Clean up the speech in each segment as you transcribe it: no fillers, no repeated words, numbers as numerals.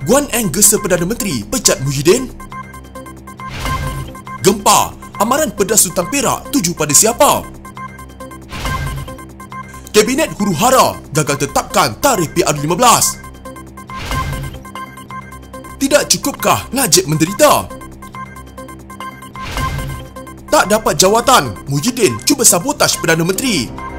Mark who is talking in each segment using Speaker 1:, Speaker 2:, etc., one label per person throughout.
Speaker 1: Guan Eng gesa Perdana Menteri pecat Muhyiddin. Gempa, amaran pedas Sultan Perak tuju pada siapa? Kabinet huru-hara gagal tetapkan tarikh PR15. Tidak cukupkah Najib menderita? Tak dapat jawatan, Muhyiddin cuba sabotaj Perdana Menteri.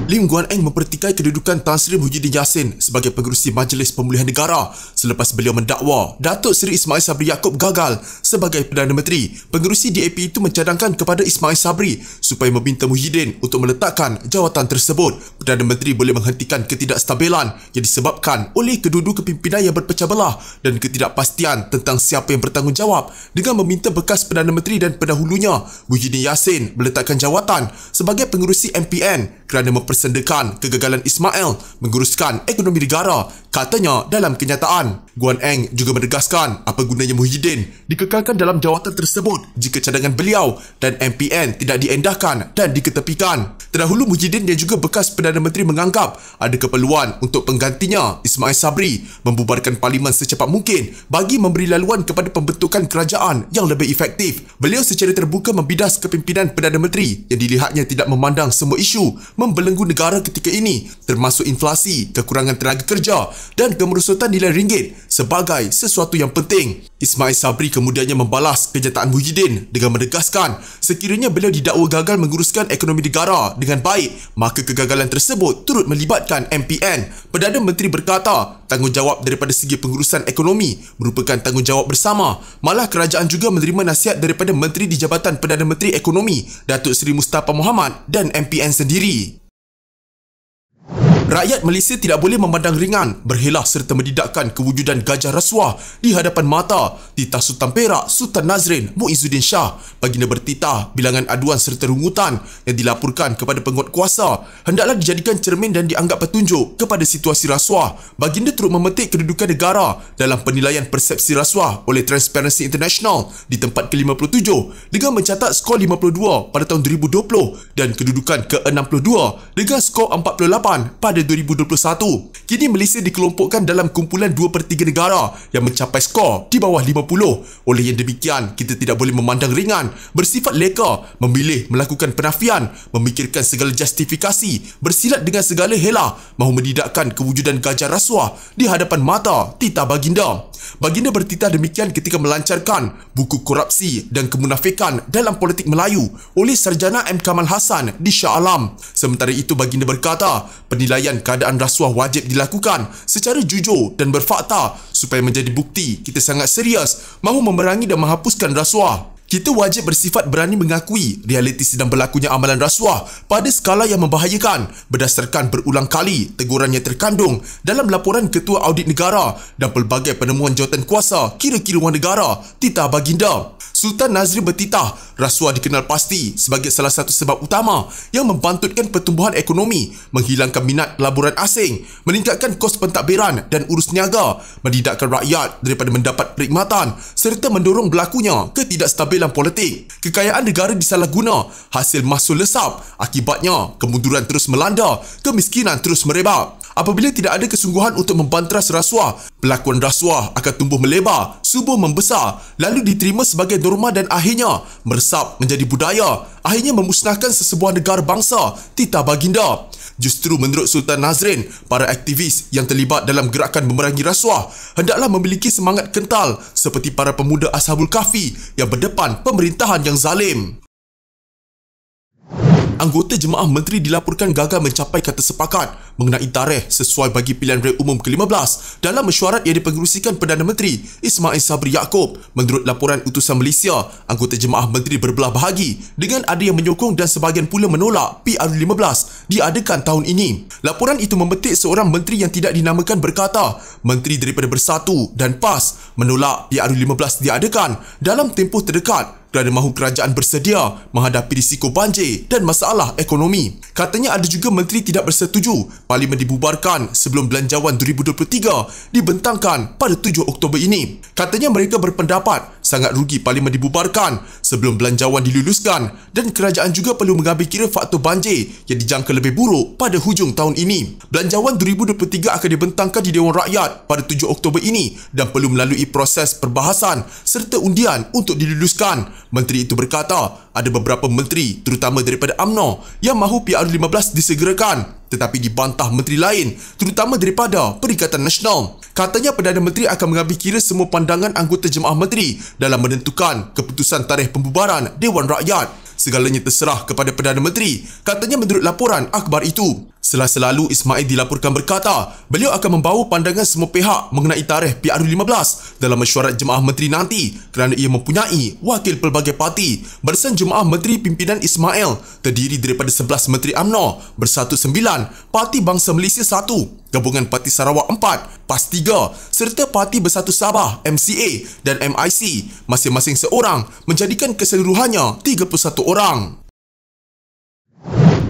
Speaker 1: Lim Guan Eng mempertikai kedudukan Tan Sri Muhyiddin Yassin sebagai pengerusi Majlis Pemulihan Negara selepas beliau mendakwa Datuk Seri Ismail Sabri Yaakob gagal sebagai Perdana Menteri. Pengerusi DAP itu mencadangkan kepada Ismail Sabri supaya meminta Muhyiddin untuk meletakkan jawatan tersebut. Perdana Menteri boleh menghentikan ketidakstabilan yang disebabkan oleh kedua-dua kepimpinan yang berpecah belah dan ketidakpastian tentang siapa yang bertanggungjawab dengan meminta bekas Perdana Menteri dan pendahulunya Muhyiddin Yassin meletakkan jawatan sebagai pengerusi MPN kerana mempersendakan kegagalan Ismail menguruskan ekonomi negara, katanya dalam kenyataan. Guan Eng juga menegaskan apa gunanya Muhyiddin dikekalkan dalam jawatan tersebut jika cadangan beliau dan MPN tidak diendahkan dan diketepikan. Terdahulu Muhyiddin yang juga bekas Perdana Menteri menganggap ada keperluan untuk penggantinya Ismail Sabri membubarkan parlimen secepat mungkin bagi memberi laluan kepada pembentukan kerajaan yang lebih efektif. Beliau secara terbuka membidas kepimpinan Perdana Menteri yang dilihatnya tidak memandang semua isu membelenggu negara ketika ini, termasuk inflasi, kekurangan tenaga kerja dan kemerosotan nilai ringgit sebagai sesuatu yang penting. Ismail Sabri kemudiannya membalas kenyataan Muhyiddin dengan menegaskan sekiranya beliau didakwa gagal menguruskan ekonomi negara dengan baik, maka kegagalan tersebut turut melibatkan MPN. Perdana Menteri berkata, tanggungjawab daripada segi pengurusan ekonomi merupakan tanggungjawab bersama. Malah kerajaan juga menerima nasihat daripada Menteri di Jabatan Perdana Menteri Ekonomi, Datuk Seri Mustafa Mohamad dan MPN sendiri. Rakyat Malaysia tidak boleh memandang ringan, berhelah serta mendidakkan kewujudan gajah rasuah di hadapan mata Titah Sultan Perak Sultan Nazrin Muizzuddin Shah. Baginda bertitah bilangan aduan serta rungutan yang dilaporkan kepada penguatkuasa hendaklah dijadikan cermin dan dianggap petunjuk kepada situasi rasuah. Baginda turut memetik kedudukan negara dalam penilaian persepsi rasuah oleh Transparency International di tempat ke-57 dengan mencatat skor 52 pada tahun 2020 dan kedudukan ke-62 dengan skor 48 pada 2021. Kini Malaysia dikelompokkan dalam kumpulan 2/3 negara yang mencapai skor di bawah 50. Oleh yang demikian, kita tidak boleh memandang ringan, bersifat leka, memilih melakukan penafian, memikirkan segala justifikasi, bersilat dengan segala helah, mahu mendidakkan kewujudan gajah rasuah di hadapan mata titah baginda. Baginda bertitah demikian ketika melancarkan buku korupsi dan kemunafikan dalam politik Melayu oleh Sarjana M. Kamal Hassan di Shah Alam. Sementara itu, baginda berkata, penilaian keadaan rasuah wajib dilakukan secara jujur dan berfakta supaya menjadi bukti kita sangat serius mahu memerangi dan menghapuskan rasuah. Kita wajib bersifat berani mengakui realiti sedang berlakunya amalan rasuah pada skala yang membahayakan berdasarkan berulang kali teguran yang terkandung dalam laporan Ketua Audit Negara dan pelbagai penemuan jawatan kuasa kira-kira wang negara titah baginda. Sultan Nazrin bertitah, rasuah dikenal pasti sebagai salah satu sebab utama yang membantutkan pertumbuhan ekonomi, menghilangkan minat pelaburan asing, meningkatkan kos pentadbiran dan urus niaga, mendidakkan rakyat daripada mendapat perkhidmatan serta mendorong berlakunya ketidakstabilan politik. Kekayaan negara disalahguna, hasil mahsul lesap, akibatnya kemunduran terus melanda, kemiskinan terus merebak. Apabila tidak ada kesungguhan untuk membanteras rasuah, pelakuan rasuah akan tumbuh melebar, subur membesar, lalu diterima sebagai norma dan akhirnya meresap menjadi budaya, akhirnya memusnahkan sesebuah negara bangsa titah baginda. Justru menurut Sultan Nazrin, para aktivis yang terlibat dalam gerakan memerangi rasuah hendaklah memiliki semangat kental seperti para pemuda Ashabul Kahfi yang berdepan pemerintahan yang zalim. Anggota Jemaah Menteri dilaporkan gagal mencapai kata sepakat mengenai tarikh sesuai bagi pilihan raya umum ke-15 dalam mesyuarat yang dipengerusikan Perdana Menteri Ismail Sabri Yaakob. Menurut laporan utusan Malaysia, anggota Jemaah Menteri berbelah bahagi dengan ada yang menyokong dan sebahagian pula menolak PR15 diadakan tahun ini. Laporan itu memetik seorang menteri yang tidak dinamakan berkata, menteri daripada Bersatu dan PAS menolak PR15 diadakan dalam tempoh terdekat kerana mahu kerajaan bersedia menghadapi risiko banjir dan masalah ekonomi. Katanya ada juga menteri tidak bersetuju Parlimen dibubarkan sebelum Belanjawan 2023 dibentangkan pada 7 Oktober ini. Katanya mereka berpendapat sangat rugi Parlimen dibubarkan sebelum Belanjawan diluluskan dan kerajaan juga perlu mengambil kira faktor banjir yang dijangka lebih buruk pada hujung tahun ini. Belanjawan 2023 akan dibentangkan di Dewan Rakyat pada 7 Oktober ini dan perlu melalui proses perbahasan serta undian untuk diluluskan. Menteri itu berkata ada beberapa menteri terutama daripada UMNO yang mahu PR15 disegerakan, tetapi dibantah menteri lain terutama daripada Perikatan Nasional. Katanya Perdana Menteri akan mengambil kira semua pandangan anggota jemaah menteri dalam menentukan keputusan tarikh pembubaran Dewan Rakyat. Segalanya terserah kepada Perdana Menteri, katanya menurut laporan akhbar itu. Selalu Ismail dilaporkan berkata beliau akan membawa pandangan semua pihak mengenai tarikh PR15 dalam mesyuarat jemaah menteri nanti kerana ia mempunyai wakil pelbagai parti. Barisan Jemaah Menteri Pimpinan Ismail terdiri daripada 11 Menteri UMNO Bersatu 9, Parti Bangsa Malaysia 1, Gabungan Parti Sarawak 4, PAS 3 serta Parti Bersatu Sabah MCA dan MIC masing-masing seorang, menjadikan keseluruhannya 31 orang.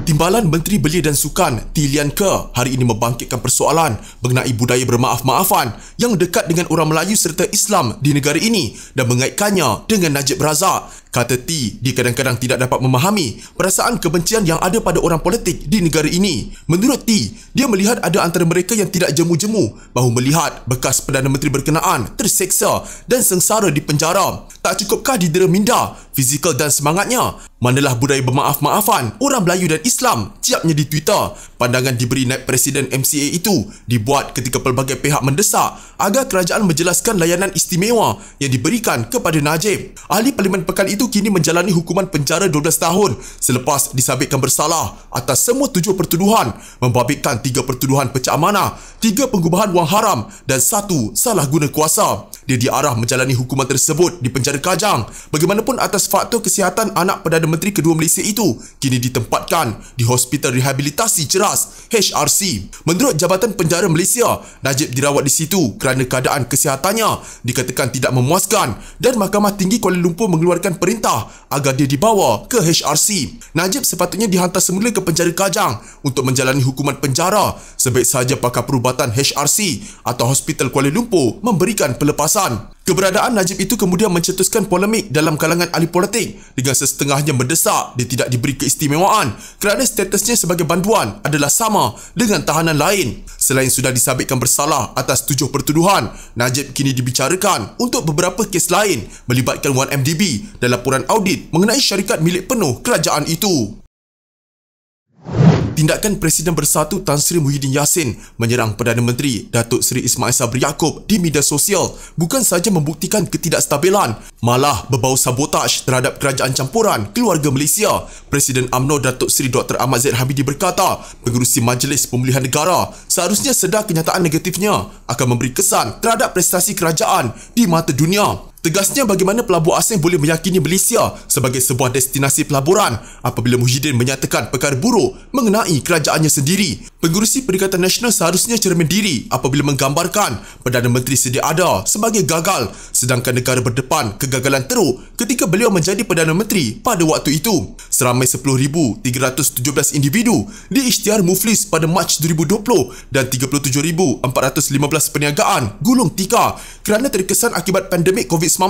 Speaker 1: Timbalan Menteri Belia dan Sukan Tee Lian Ker hari ini membangkitkan persoalan mengenai budaya bermaaf-maafan yang dekat dengan orang Melayu serta Islam di negara ini dan mengaitkannya dengan Najib Razak. Kata T, dia kadang-kadang tidak dapat memahami perasaan kebencian yang ada pada orang politik di negara ini. Menurut T, dia melihat ada antara mereka yang tidak jemu-jemu bahawa melihat bekas Perdana Menteri berkenaan terseksa dan sengsara di penjara. Tak cukupkah didera minda, fizikal dan semangatnya? Manalah budaya bermaaf-maafan orang Melayu dan Islam, ciapnya di Twitter. Pandangan diberi naib Presiden MCA itu dibuat ketika pelbagai pihak mendesak agar kerajaan menjelaskan layanan istimewa yang diberikan kepada Najib. Ahli Parlimen Pekan itu kini menjalani hukuman penjara 12 tahun selepas disabitkan bersalah atas semua 7 pertuduhan, membabitkan 3 pertuduhan pecah amanah, 3 pengubahan wang haram dan 1 salah guna kuasa. Dia diarah menjalani hukuman tersebut di penjara Kajang. Bagaimanapun atas faktor kesihatan anak Perdana Menteri kedua Malaysia itu kini ditempatkan di Hospital Rehabilitasi Ceras HRC. Menurut Jabatan Penjara Malaysia, Najib dirawat di situ kerana keadaan kesihatannya dikatakan tidak memuaskan dan Mahkamah Tinggi Kuala Lumpur mengeluarkan perintah agar dia dibawa ke HRC. Najib sepatutnya dihantar semula ke penjara Kajang untuk menjalani hukuman penjara. Sebaik sahaja pakar perubatan HRC atau Hospital Kuala Lumpur memberikan pelepasan. Keberadaan Najib itu kemudian mencetuskan polemik dalam kalangan ahli politik dengan sesetengahnya mendesak dia tidak diberi keistimewaan kerana statusnya sebagai banduan adalah sama dengan tahanan lain. Selain sudah disabitkan bersalah atas 7 pertuduhan, Najib kini dibicarakan untuk beberapa kes lain melibatkan 1MDB dan laporan audit mengenai syarikat milik penuh kerajaan itu. Tindakan Presiden Bersatu Tan Sri Muhyiddin Yassin menyerang Perdana Menteri Datuk Seri Ismail Sabri Yaakob di media sosial bukan sahaja membuktikan ketidakstabilan, malah berbau sabotaj terhadap kerajaan campuran keluarga Malaysia. Presiden UMNO Datuk Seri Dr. Ahmad Zahid Hamidi berkata, pengerusi Majlis Pemulihan Negara seharusnya sedar kenyataan negatifnya akan memberi kesan terhadap prestasi kerajaan di mata dunia. Tegasnya bagaimana pelabur asing boleh meyakini Malaysia sebagai sebuah destinasi pelaburan apabila Muhyiddin menyatakan perkara buruk mengenai kerajaannya sendiri. Pengerusi Perikatan Nasional seharusnya cermin diri apabila menggambarkan Perdana Menteri sedia ada sebagai gagal sedangkan negara berdepan kegagalan teruk ketika beliau menjadi Perdana Menteri pada waktu itu. Seramai 10,317 individu diisytihar muflis pada Mac 2020 dan 37,415 perniagaan gulung tikar kerana terkesan akibat pandemik COVID-19,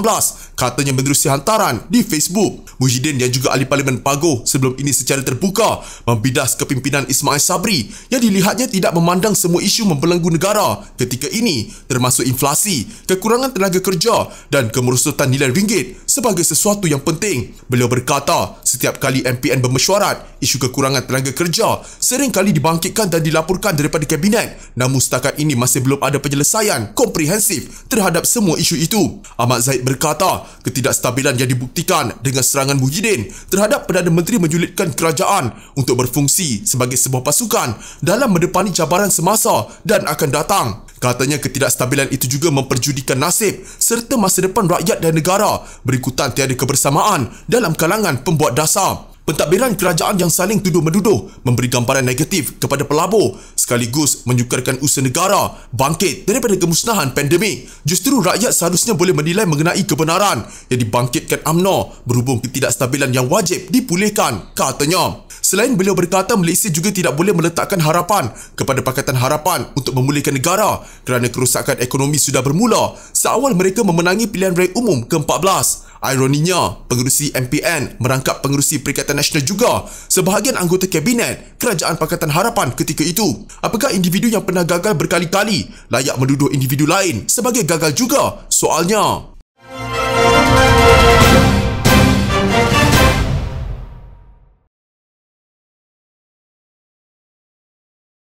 Speaker 1: katanya menerusi hantaran di Facebook. Muhyiddin yang juga ahli Parlimen Paguh sebelum ini secara terbuka membidas kepimpinan Ismail Sabri yang dilihatnya tidak memandang semua isu membelenggu negara ketika ini termasuk inflasi, kekurangan tenaga kerja dan kemerosotan nilai ringgit sebagai sesuatu yang penting. Beliau berkata setiap kali MPN bermesyuarat, isu kekurangan tenaga kerja sering kali dibangkitkan dan dilaporkan daripada Kabinet, namun setakat ini masih belum ada penyelesaian komprehensif terhadap semua isu itu. Ahmad Zahid berkata ketidakstabilan yang dibuktikan dengan serangan Muhyiddin terhadap Perdana Menteri menyulitkan kerajaan untuk berfungsi sebagai sebuah pasukan dalam mendepani cabaran semasa dan akan datang. Katanya ketidakstabilan itu juga memperjudikan nasib serta masa depan rakyat dan negara berikutan tiada kebersamaan dalam kalangan pembuat dasar. Pentadbiran kerajaan yang saling tuduh-menuduh memberi gambaran negatif kepada pelabur sekaligus menyukarkan usaha negara bangkit daripada kemusnahan pandemik. Justru rakyat seharusnya boleh menilai mengenai kebenaran yang dibangkitkan UMNO berhubung ketidakstabilan yang wajib dipulihkan, katanya. Selain beliau berkata Malaysia juga tidak boleh meletakkan harapan kepada Pakatan Harapan untuk memulihkan negara kerana kerosakan ekonomi sudah bermula seawal mereka memenangi pilihan raya umum ke-14. Ironinya, pengerusi MPN merangkap pengerusi Perikatan Nasional juga sebahagian anggota Kabinet Kerajaan Pakatan Harapan ketika itu. Apakah individu yang pernah gagal berkali-kali layak menuduh individu lain sebagai gagal juga? Soalnya.